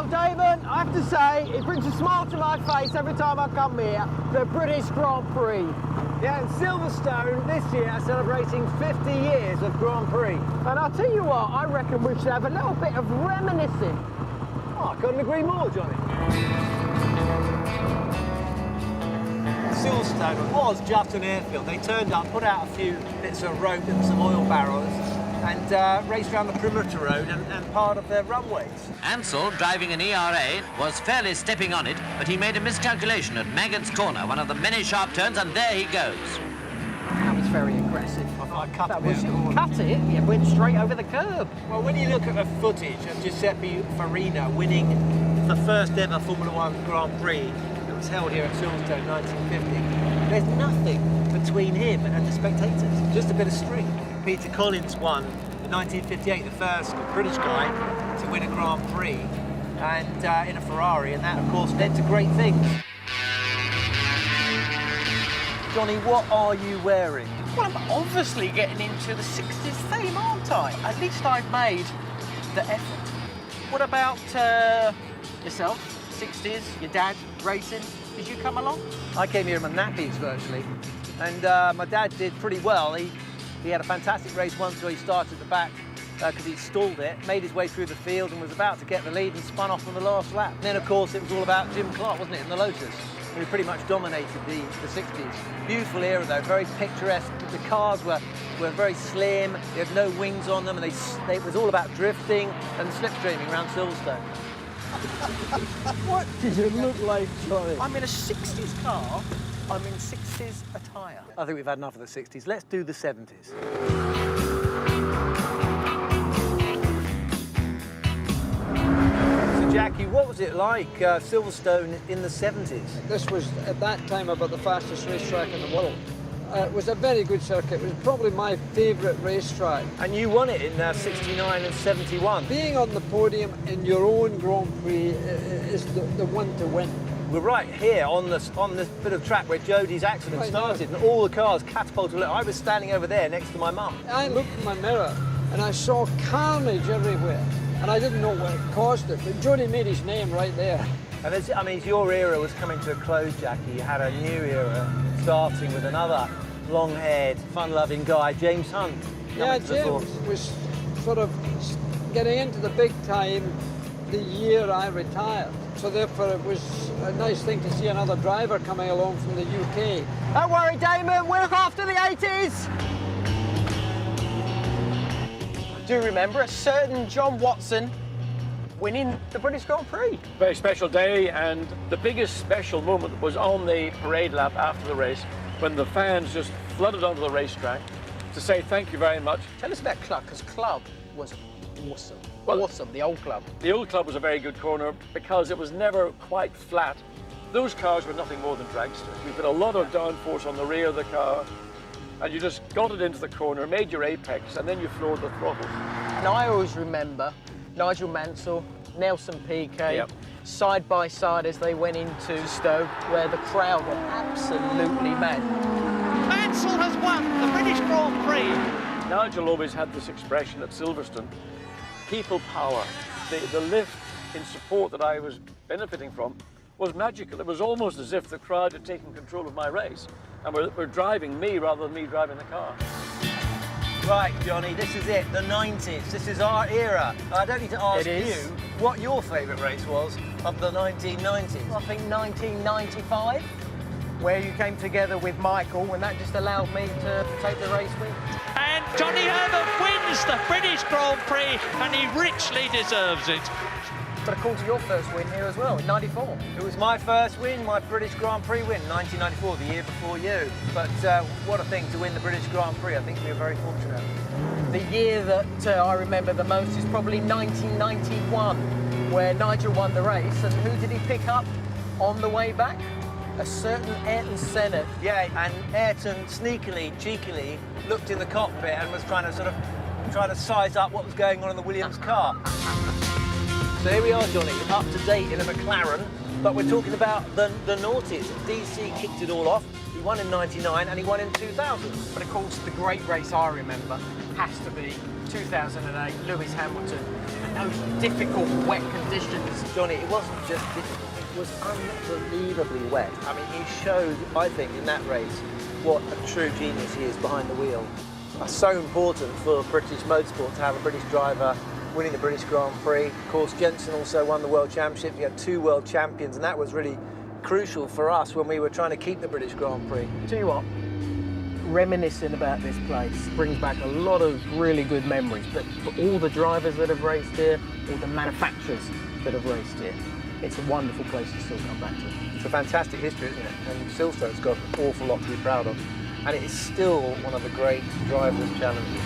Well, Damon, I have to say, it brings a smile to my face every time I come here, the British Grand Prix. Yeah, and Silverstone this year are celebrating 50 years of Grand Prix. And I'll tell you what, I reckon we should have a little bit of reminiscing. Oh, I couldn't agree more, Johnny. Silverstone was just an airfield. They turned up, put out a few bits of rope and some oil barrels, and raced around the perimeter road and part of their runways. Ansel, driving an ERA, was fairly stepping on it, but he made a miscalculation at Maggot's Corner, one of the many sharp turns, and there he goes. That was very aggressive. I cut that it. Was cut it? It went straight over the curb. Well, when you look at the footage of Giuseppe Farina winning the first ever Formula One Grand Prix that was held here at Silverstone in 1950, there's nothing between him and the spectators, just a bit of string. Peter Collins won in 1958, the first British guy to win a Grand Prix, and in a Ferrari, and that, of course, led to great things. Johnny, what are you wearing? Well, I'm obviously getting into the 60s theme, aren't I? At least I've made the effort. What about yourself? 60s, your dad racing? Did you come along? I came here in my nappies, virtually, and my dad did pretty well. He had a fantastic race once where he started at the back because he stalled it, made his way through the field and was about to get the lead and spun off on the last lap. And then, of course, it was all about Jim Clark, wasn't it, in the Lotus, who pretty much dominated the 60s. Beautiful era, though, very picturesque. The cars were very slim, they had no wings on them, and it was all about drifting and slipstreaming around Silverstone. What did you look like, Johnny? I'm in a 60s car. I'm in 60s attire. I think we've had enough of the 60s. Let's do the 70s. So, Jackie, what was it like, Silverstone in the 70s? This was, at that time, about the fastest racetrack in the world. It was a very good circuit. It was probably my favourite racetrack. And you won it in 69 and 71. Being on the podium in your own Grand Prix is the one to win. We're right here on this bit of track where Jodie's accident started, and all the cars catapulted. I was standing over there next to my mum. I looked in my mirror and I saw carnage everywhere, and I didn't know what caused it, but Jodie made his name right there. And I mean, your era was coming to a close, Jackie. You had a new era starting with another long-haired, fun-loving guy, James Hunt. Yeah, James was sort of getting into the big time the year I retired. So therefore it was a nice thing to see another driver coming along from the UK. Don't worry, Damon, we're after the 80s. Do you remember a certain John Watson winning the British Grand Prix? Very special day, and the biggest special moment was on the parade lap after the race when the fans just flooded onto the racetrack to say thank you very much. Tell us about Club, because Club was awesome. Well, awesome, the old club. The old club was a very good corner because it was never quite flat. Those cars were nothing more than dragsters. You put a lot of downforce on the rear of the car, and you just got it into the corner, made your apex, and then you floored the throttle. And I always remember Nigel Mansell, Nelson Piquet, side by side as they went into Stowe, where the crowd were absolutely mad. Mansell has won the British Grand Prix. Nigel always had this expression at Silverstone, people power. The lift in support that I was benefiting from was magical. It was almost as if the crowd had taken control of my race and were driving me rather than me driving the car. Right, Johnny, this is it, the 90s. This is our era. I don't need to ask you what your favourite race was of the 1990s. I think 1995, where you came together with Michael, and that just allowed me to take the race win. And Johnny Herbert wins the British Grand Prix, and he richly deserves it. But of course, your first win here as well, in 94. It was my first win, my British Grand Prix win, 1994, the year before you. But what a thing to win the British Grand Prix. I think we were very fortunate. The year that I remember the most is probably 1991, where Nigel won the race. And who did he pick up on the way back? A certain Ayrton Senna. Yeah, and Ayrton sneakily, cheekily looked in the cockpit and was trying to size up what was going on in the Williams car. So here we are, Johnny, up to date in a McLaren, but we're talking about the noughties. DC kicked it all off. He won in '99 and he won in 2000. But of course, the great race I remember has to be 2008, Lewis Hamilton, and those difficult wet conditions. Johnny, it wasn't just difficult, it was unbelievably wet. I mean, he showed, I think, in that race, what a true genius he is behind the wheel. It's so important for British motorsport to have a British driver winning the British Grand Prix. Of course, Jensen also won the World Championship. You had 2 world champions, and that was really crucial for us when we were trying to keep the British Grand Prix. Tell you what, reminiscing about this place brings back a lot of really good memories, but for all the drivers that have raced here, all the manufacturers that have raced here, it's a wonderful place to still come back to. It's a fantastic history, isn't it? And Silverstone's got an awful lot to be proud of. And it is still one of the great drivers' challenges.